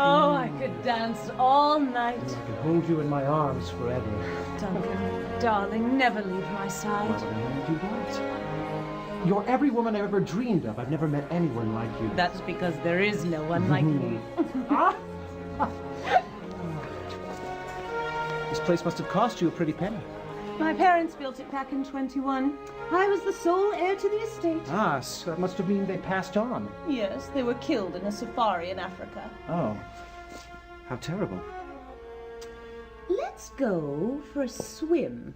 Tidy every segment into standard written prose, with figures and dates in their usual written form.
Oh, I could dance all night. I could hold you in my arms forever. Duncan, darling, never leave my Why side. would I ever do that? You're every woman I've ever dreamed of. I've never met anyone like you. That's because there is no one like me. This place must have cost you a pretty penny. My parents built it back in 21. I was the sole heir to the estate. Ah, so that must have mean they passed on. Yes, they were killed in a safari in Africa. Oh, how terrible. Let's go for a swim.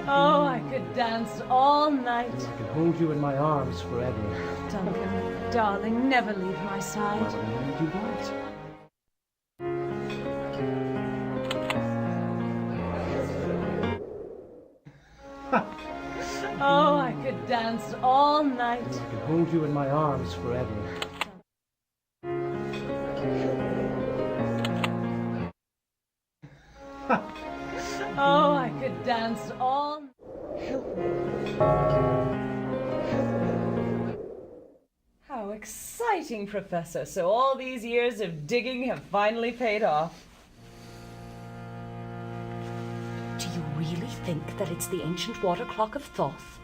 Oh, I could dance all night. I can hold you in my arms forever. Duncan, darling, never leave my Why side. would I want to do that? Oh, I could dance all night. I can hold you in my arms forever. Oh, I could dance all. How exciting, Professor. So all these years of digging have finally paid off. Do you really think that it's the ancient water clock of Thoth?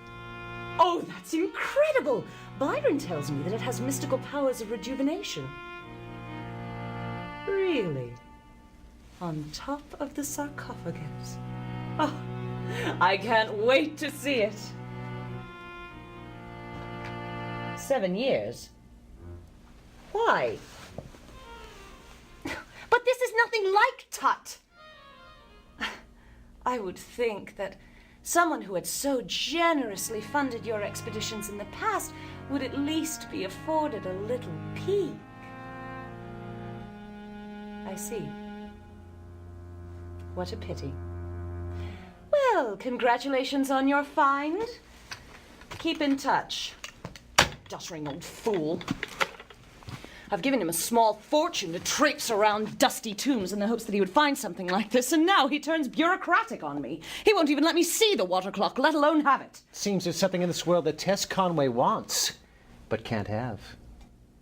Oh, that's Incredible! Byron tells me that it has mystical powers of rejuvenation. really. On top of the sarcophagus. Oh, I can't wait to see it. 7 years. Why? But this is nothing like Tut! I would think that someone who had so generously funded your expeditions in the past would at least be afforded a little peek. I see. What a pity. Well, congratulations on your find. Keep in touch. Doddering old fool. I've given him a small fortune to traipse around dusty tombs in the hopes that he would find something like this, and now he turns bureaucratic on me. He won't even let me see the water clock, let alone have it. Seems there's something in this world that Tess Conway wants, but can't have.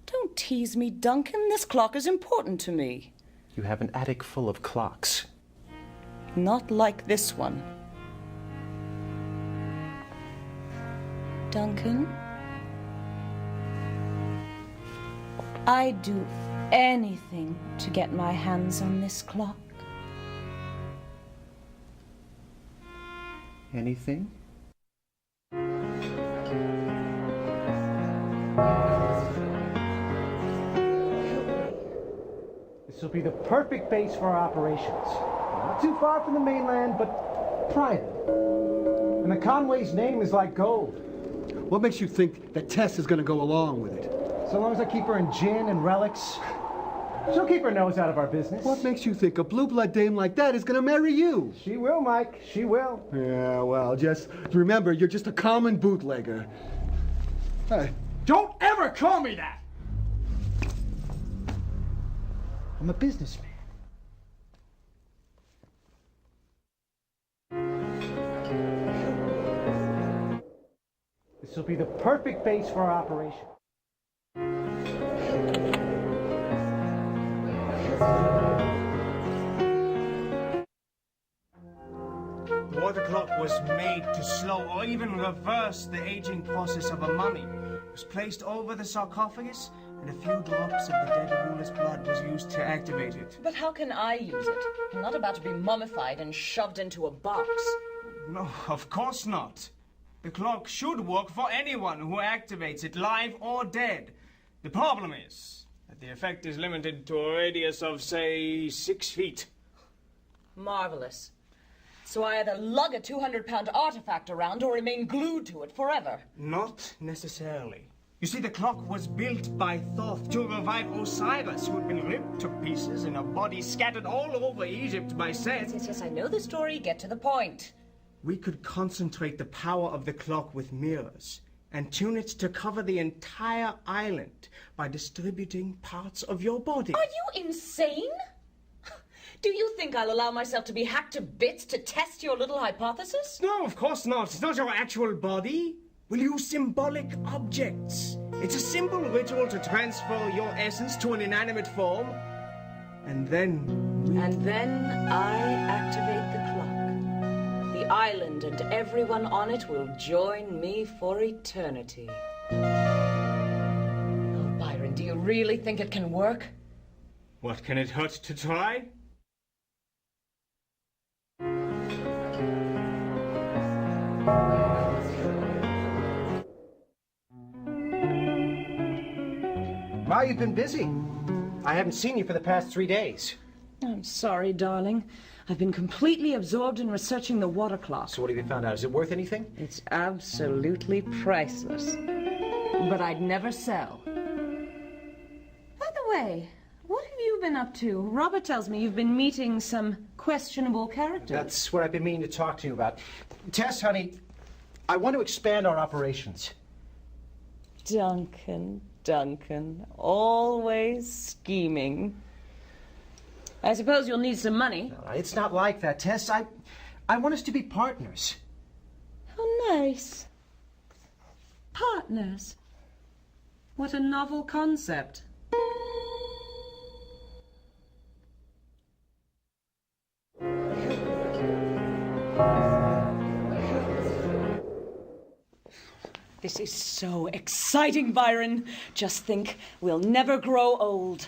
Don't tease me, Duncan. This clock is important to me. You have an attic full of clocks. Not like this one. Duncan? I'd do anything to get my hands on this clock. Anything? This will be the perfect base for our operations. Not too far from the mainland, but private. And the Conway's name is like gold. What makes you think that Tess is going to go along with it? So long as I keep her in gin and relics, she'll keep her nose out of our business. What makes you think a blue-blood dame like that is going to marry you? She will, Mike. She will. Yeah, well, just remember, you're just a common bootlegger. Hey, Don't ever call me that! I'm a businessman. This will be the perfect base for our operation. The water clock was made to slow or even reverse the aging process of a mummy. It was placed over the sarcophagus, and a few drops of the dead ruler's blood was used to activate it. But how can I use it? I'm not about to be mummified and shoved into a box. No, of course not. The clock should work for anyone who activates it, live or dead. The problem is that the effect is limited to a radius of, say, 6 feet. Marvelous. So I either lug a 200-pound artifact around or remain glued to it forever. Not necessarily. You see, the clock was built by Thoth to revive Osiris, who had been ripped to pieces and a body scattered all over Egypt by Seth. Yes, I know the story. Get to the point. We could concentrate the power of the clock with mirrors and tune it to cover the entire island by distributing parts of your body. Are you insane? Do you think I'll allow myself to be hacked to bits to test your little hypothesis? No, of course not. It's not your actual body. We'll use symbolic objects. It's a simple ritual to transfer your essence to an inanimate form. And then I activate the clock. The island and everyone on it will join me for eternity. Oh, Byron, do you really think it can work? what can it hurt to try? Wow, you've been busy. I haven't seen you for the past 3 days. I'm sorry, darling. I've been completely absorbed in researching the water clock. So what have you found out? Is it worth anything? It's absolutely priceless. But I'd never sell. By the way, what have you been up to? Robert tells me you've been meeting some questionable characters. That's what I've been meaning to talk to you about. Tess, honey, I want to expand our operations. Duncan, always scheming. I suppose you'll need some money. It's not like that, Tess. I want us to be partners. How nice. Partners. What a novel concept. This is so exciting, Byron. Just think, we'll never grow old.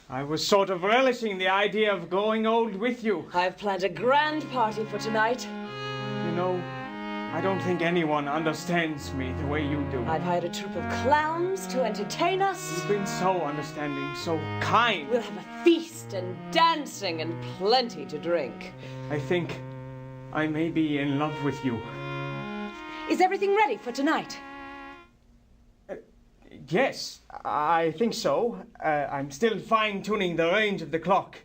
I was sort of relishing the idea of growing old with you. I've planned a grand party for tonight. You know, I don't think anyone understands me the way you do. I've hired a troupe of clowns to entertain us. You've been so understanding, so kind. We'll have a feast and dancing and plenty to drink. I think I may be in love with you. Is everything ready for tonight? Yes, I think so. I'm still fine-tuning the range of the clock.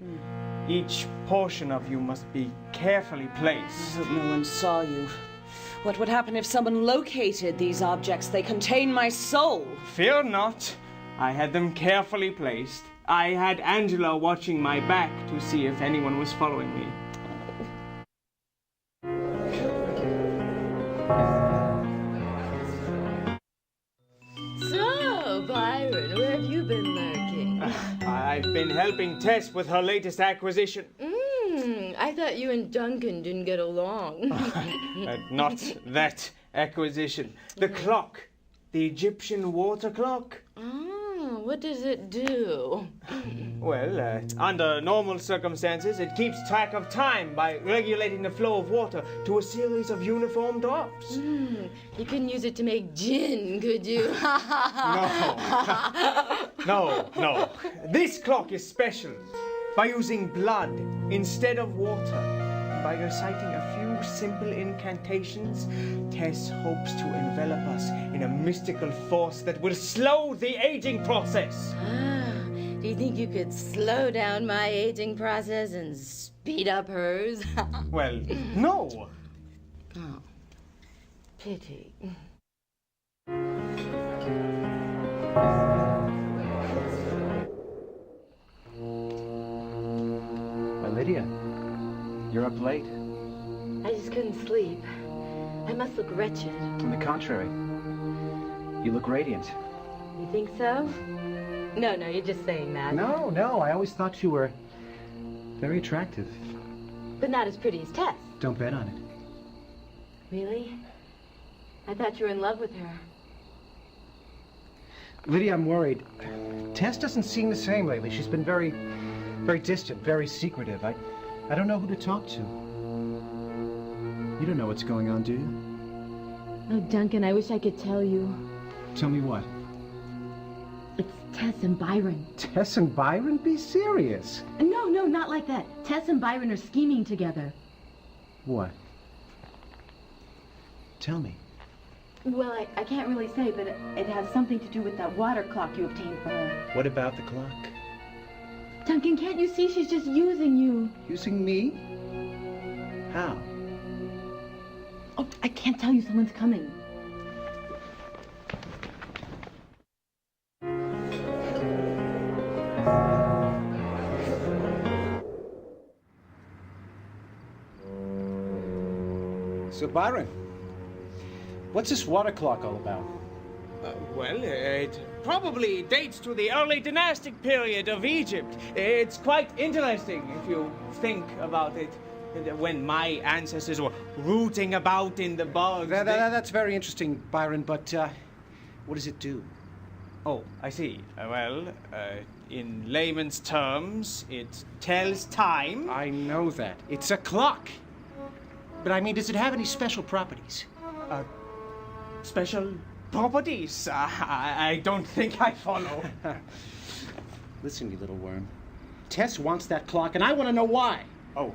Each portion of you must be carefully placed. I hope no one saw you. What would happen if someone located these objects? They contain my soul. Fear not. I had them carefully placed. I had Angela watching my back to see if anyone was following me. So, Byron, where have you been lurking? I've been helping Tess with her latest acquisition. I thought you and Duncan didn't get along. Not that acquisition. The clock. The Egyptian water clock. Oh, what does it do? Well, under normal circumstances, it keeps track of time by regulating the flow of water to a series of uniform drops. You couldn't use it to make gin, could you? No. This clock is special. By using blood instead of water, by reciting a few simple incantations, Tess hopes to envelop us in a mystical force that will slow the aging process. Do you think you could slow down my aging process and speed up hers? Well, no. Oh, pity. Lydia, you're up late. I just couldn't sleep. I must look wretched. On the contrary, you look radiant. You think so? No, you're just saying that. No, I always thought you were very attractive. But not as pretty as Tess. Don't bet on it. Really? I thought you were in love with her. Lydia, I'm worried. Tess doesn't seem the same lately. She's been very distant, very secretive. I don't know who to talk to. You don't know what's going on, do you? Oh, Duncan, I wish I could tell you. Tell me what? It's Tess and Byron. Tess and Byron? Be serious. No, not like that. Tess and Byron are scheming together. What? Tell me. Well, I can't really say, but it has something to do with that water clock you obtained for her. What about the clock? Duncan, can't you see she's just using you? Using me? How? Oh, I can't tell you, someone's coming. So, Byron, what's this water clock all about? Well, it probably dates to the early dynastic period of Egypt. It's quite interesting if you think about it. When my ancestors were rooting about in the bogs. That's very interesting, Byron, but what does it do? Oh, I see. In layman's terms, it tells time. I know that. It's a clock. But I mean, does it have any special properties? Special properties? I don't think I follow. Listen, you little worm. Tess wants that clock, and I want to know why. Oh,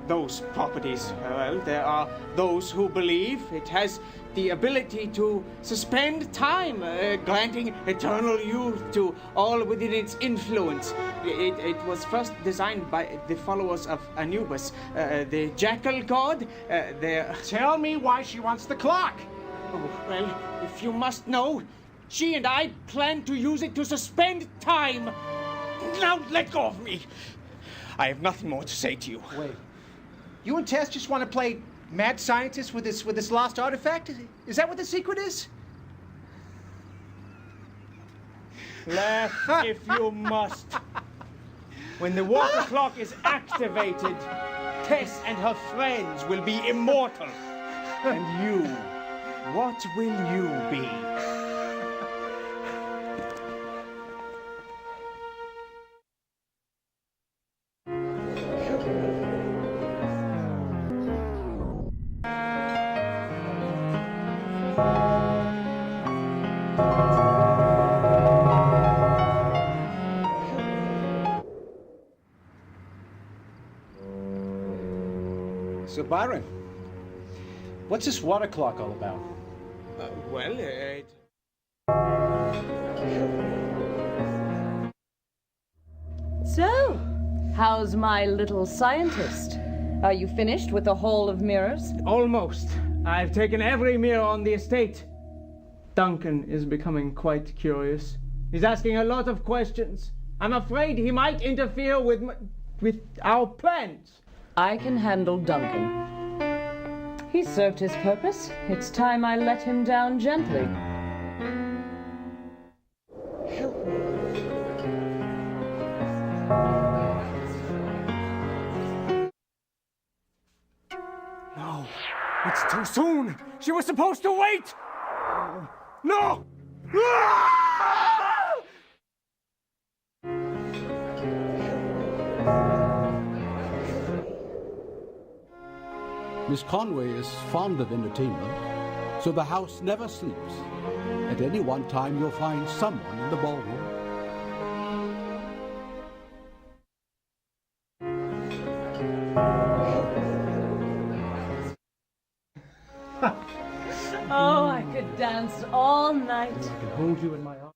those properties. Well, there are those who believe it has the ability to suspend time, granting eternal youth to all within its influence. It was first designed by the followers of Anubis, the jackal god. Tell me why she wants the clock. Oh, well, if you must know, she and I plan to use it to suspend time. Now let go of me. I have nothing more to say to you. Wait. You and Tess just want to play mad scientist with this lost artifact? Is that what the secret is? Laugh if you must. When the water clock is activated, Tess and her friends will be immortal. And you, what will you be? So, Byron, what's this water clock all about? So, how's my little scientist? Are you finished with the Hall of Mirrors? Almost. I've taken every mirror on the estate. Duncan is becoming quite curious. He's asking a lot of questions. I'm afraid he might interfere with our plans. I can handle Duncan. He served his purpose. It's time I let him down gently. No, it's too soon. She was supposed to wait. No! Miss Conway is fond of entertainment, so the house never sleeps. At any one time, you'll find someone in the ballroom. Oh, I could dance all night. I can hold you in my arms.